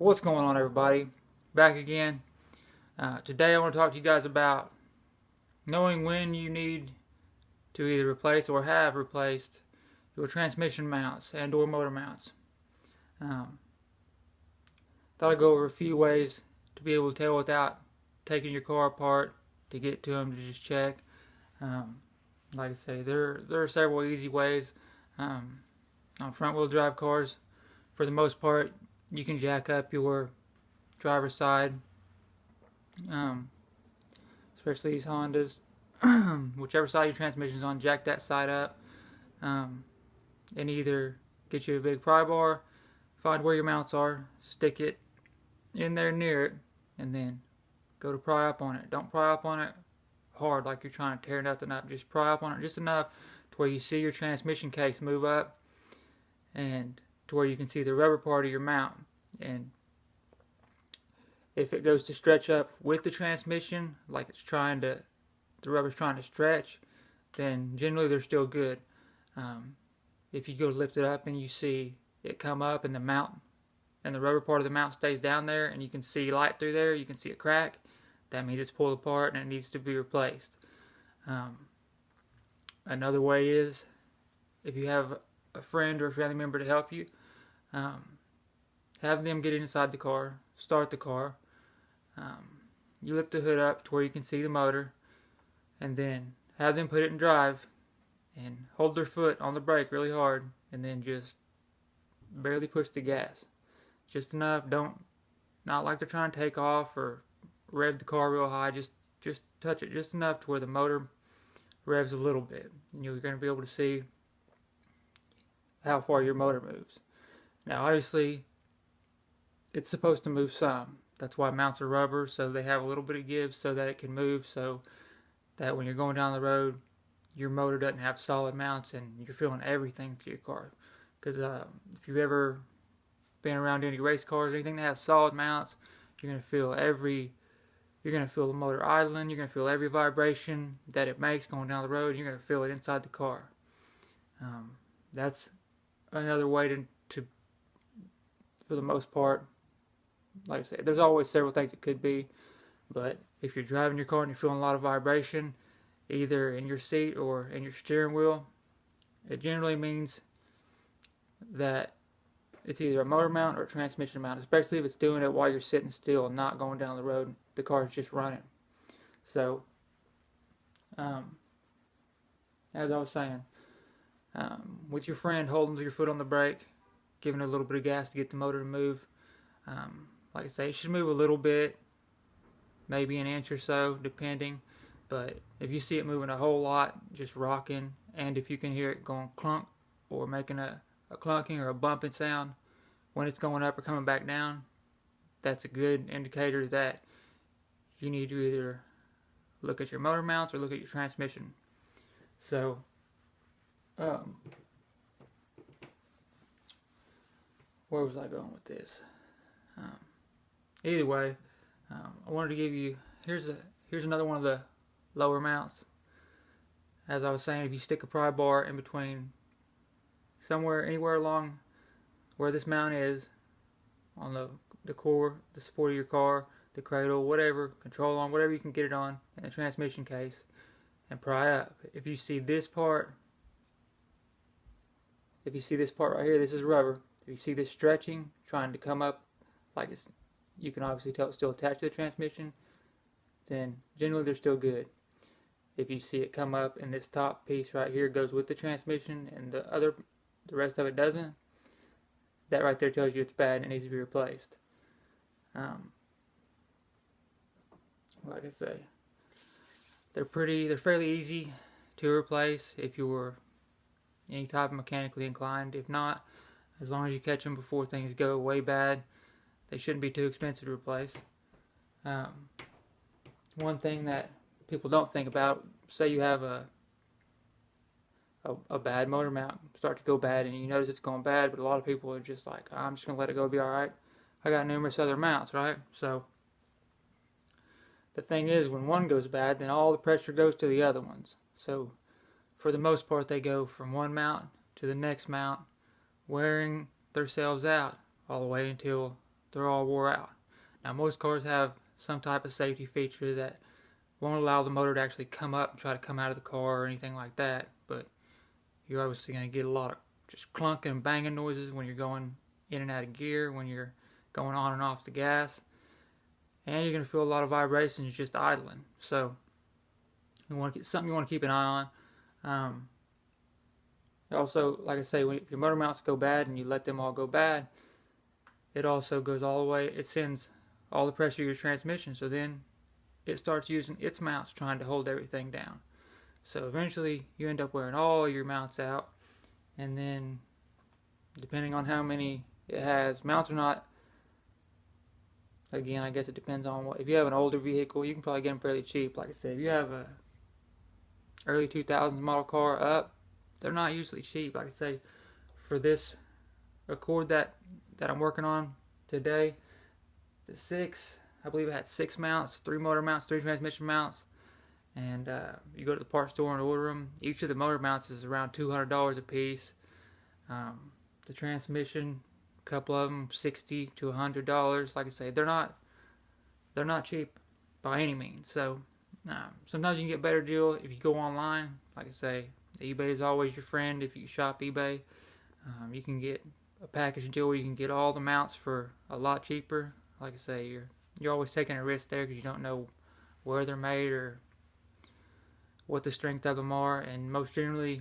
What's going on, everybody? Back again. Today I want to talk to you guys about knowing when you need to either replace or have replaced your transmission mounts and or motor mounts. Um, Thought I'd go over a few ways to be able to tell without taking your car apart to get to them to just check. Like I say, there are several easy ways. On front wheel drive cars, for the most part, you can jack up your driver's side, especially these Hondas. Whichever side your transmission is on, jack that side up, and either get you a big pry bar, find where your mounts are, stick it in there near it, and then go to pry up on it. Don't pry up on it hard like you're trying to tear nothing up. Just pry up on it just enough to where you see your transmission case move up, and to where you can see the rubber part of your mount. And if it goes to stretch up with the transmission, like the rubber's trying to stretch, then generally they're still good. If you go to lift it up and you see it come up and the mount and the rubber part of the mount stays down there and you can see light through there, you can see a crack, that means it's pulled apart and it needs to be replaced. Another way is, if you have a friend or a family member to help you, have them get inside the car, start the car. You lift the hood up to where you can see the motor, and then have them put it in drive and hold their foot on the brake really hard, and then just barely push the gas. Just enough. Not like they're trying to take off or rev the car real high. Just touch it just enough to where the motor revs a little bit, and you're going to be able to see how far your motor moves. Now, obviously, it's supposed to move some. That's why mounts are rubber, so they have a little bit of give so that it can move, so that when you're going down the road, your motor doesn't have solid mounts and you're feeling everything to your car. Because if you've ever been around any race cars or anything that has solid mounts, you're going to feel the motor idling, you're going to feel every vibration that it makes going down the road, you're going to feel it inside the car. That's another way to, for the most part, like I said, there's always several things it could be, but if you're driving your car and you're feeling a lot of vibration, either in your seat or in your steering wheel, it generally means that it's either a motor mount or a transmission mount, especially if it's doing it while you're sitting still and not going down the road. The car's just running. So, as I was saying, with your friend holding your foot on the brake, giving it a little bit of gas to get the motor to move, like I say, it should move a little bit, maybe an inch or so, depending. But if you see it moving a whole lot, just rocking, and if you can hear it going clunk or making a clunking or a bumping sound when it's going up or coming back down, that's a good indicator that you need to either look at your motor mounts or look at your transmission. So, where was I going with this? Either way, I wanted to give you, here's another one of the lower mounts. As I was saying, if you stick a pry bar in between anywhere along where this mount is, on the core, the support of your car, the cradle, whatever, control arm, whatever you can get it on, in the transmission case, and pry up. If you see this part right here, this is rubber. If you see this stretching, trying to come up, like you can obviously tell it's still attached to the transmission, then generally they're still good. If you see it come up and this top piece right here goes with the transmission and the rest of it doesn't, that right there tells you it's bad and it needs to be replaced. Like I say, they're fairly easy to replace if you're any type of mechanically inclined. If not, as long as you catch them before things go way bad, they shouldn't be too expensive to replace. One thing that people don't think about, say you have a bad motor mount start to go bad and you notice it's going bad, but a lot of people are just like, I'm just going to let it go, be alright. I got numerous other mounts, right? So the thing is, when one goes bad, then all the pressure goes to the other ones. So for the most part, they go from one mount to the next mount, wearing themselves out all the way until they're all wore out. Now most cars have some type of safety feature that won't allow the motor to actually come up and try to come out of the car or anything like that, but you're obviously going to get a lot of just clunking and banging noises when you're going in and out of gear, when you're going on and off the gas, and you're going to feel a lot of vibrations just idling. So you want to get something you want to keep an eye on. Also, like I say, if your motor mounts go bad and you let them all go bad, it also goes all the way, it sends all the pressure to your transmission, so then it starts using its mounts trying to hold everything down. So eventually you end up wearing all your mounts out, and then depending on how many it has, mounts are not, again, I guess it depends on what, if you have an older vehicle, you can probably get them fairly cheap. Like I said, if you have a early 2000s model car up, they're not usually cheap. Like I say, for this Accord that I'm working on today, the 6, I believe it had 6 mounts, 3 motor mounts, 3 transmission mounts, and you go to the parts store and order them. Each of the motor mounts is around $200 a piece. The transmission, a couple of them, $60 to $100. Like I say, they're not cheap by any means. So sometimes you can get a better deal if you go online. Like I say, eBay is always your friend if you shop eBay. You can get a package deal where you can get all the mounts for a lot cheaper. Like I say, you're always taking a risk there because you don't know where they're made or what the strength of them are, and most generally,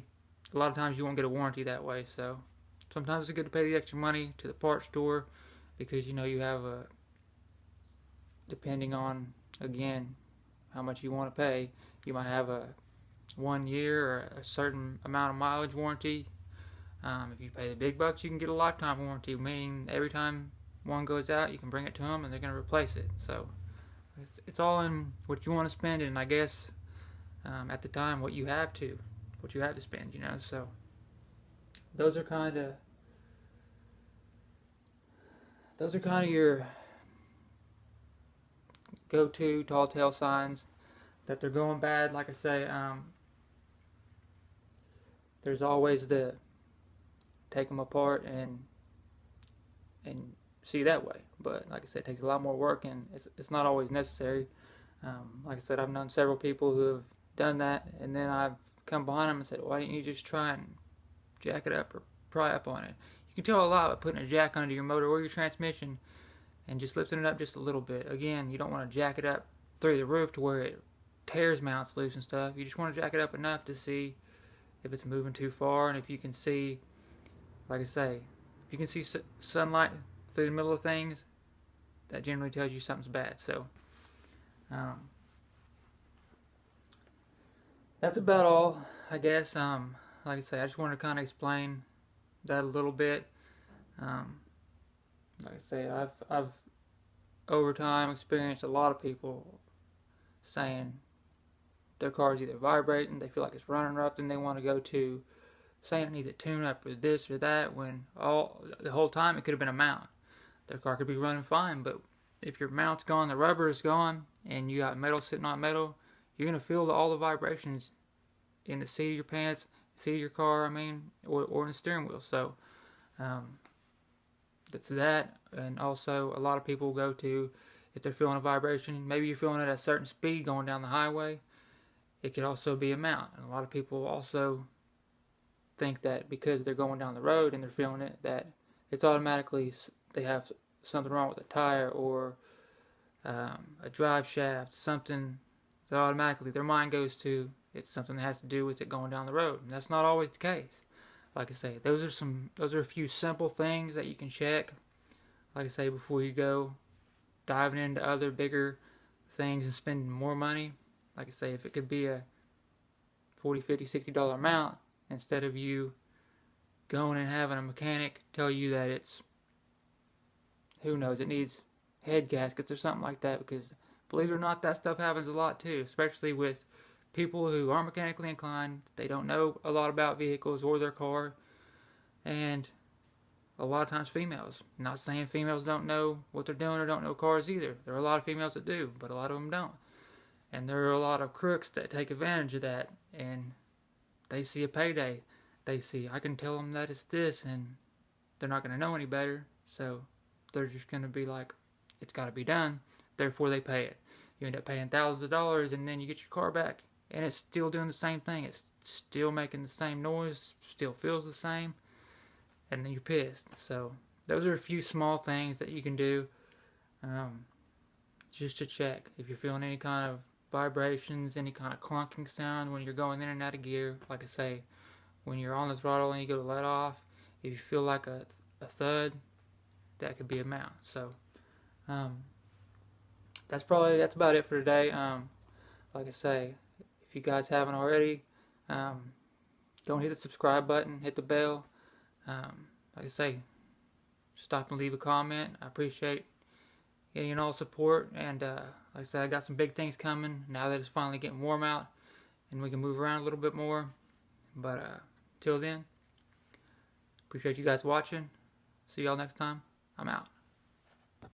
a lot of times you won't get a warranty that way. So sometimes it's good to pay the extra money to the parts store because you know you have a, depending on, again, how much you want to pay, you might have a 1 year or a certain amount of mileage warranty. If you pay the big bucks, you can get a lifetime warranty, meaning every time one goes out, you can bring it to them and they're going to replace it. So it's all in what you want to spend, and I guess at the time what you have to spend, you know. So those are kind of your go-to tall tale signs that they're going bad. Like I say, there's always the take them apart and see that way, but like I said, it takes a lot more work, and it's not always necessary. Like I said, I've known several people who have done that, and then I've come behind them and said, why didn't you just try and jack it up or pry up on it? You can tell a lot by putting a jack under your motor or your transmission and just lifting it up just a little bit. Again, you don't want to jack it up through the roof to where it tears mounts loose and stuff. You just want to jack it up enough to see if it's moving too far, and if you can see, like I say, if you can see sunlight through the middle of things, that generally tells you something's bad. So that's about all, I guess. Like I say, I just wanted to kind of explain that a little bit. Like I say, I've over time experienced a lot of people saying their car's either vibrating, they feel like it's running rough, and they want to go to saying it needs a tune-up or this or that, when the whole time it could have been a mount. Their car could be running fine, but if your mount's gone, the rubber is gone, and you got metal sitting on metal, you're going to feel all the vibrations in the seat of your pants, seat of your car, or in the steering wheel. So that's that. And also, a lot of people go to, if they're feeling a vibration, maybe you're feeling it at a certain speed going down the highway, it could also be a mount. And a lot of people also think that because they're going down the road and they're feeling it, that it's automatically they have something wrong with a tire or a drive shaft, something that automatically their mind goes to, it's something that has to do with it going down the road. And that's not always the case. Like I say, those are a few simple things that you can check, like I say, before you go diving into other bigger things and spending more money. Like I say, if it could be a $40, $50, $60 amount, instead of you going and having a mechanic tell you that it's, who knows, it needs head gaskets or something like that, because believe it or not, that stuff happens a lot too, especially with people who aren't mechanically inclined. They don't know a lot about vehicles or their car, and a lot of times females. I'm not saying females don't know what they're doing or don't know cars either. There are a lot of females that do, but a lot of them don't. And there are a lot of crooks that take advantage of that, and they see a payday. They see, I can tell them that it's this, and they're not going to know any better. So they're just going to be like, it's got to be done, therefore they pay it. You end up paying thousands of dollars, and then you get your car back, and it's still doing the same thing. It's still making the same noise, still feels the same, and then you're pissed. So those are a few small things that you can do just to check if you're feeling any kind of vibrations, any kind of clunking sound when you're going in and out of gear. Like I say, when you're on the throttle and you go to let off, if you feel like a thud, that could be a mount. So that's about it for today. Like I say, if you guys haven't already, don't hit the subscribe button, hit the bell. Like I say, stop and leave a comment. I appreciate any and all support, and like I said, I got some big things coming now that it's finally getting warm out and we can move around a little bit more. But till then, appreciate you guys watching. See y'all next time. I'm out.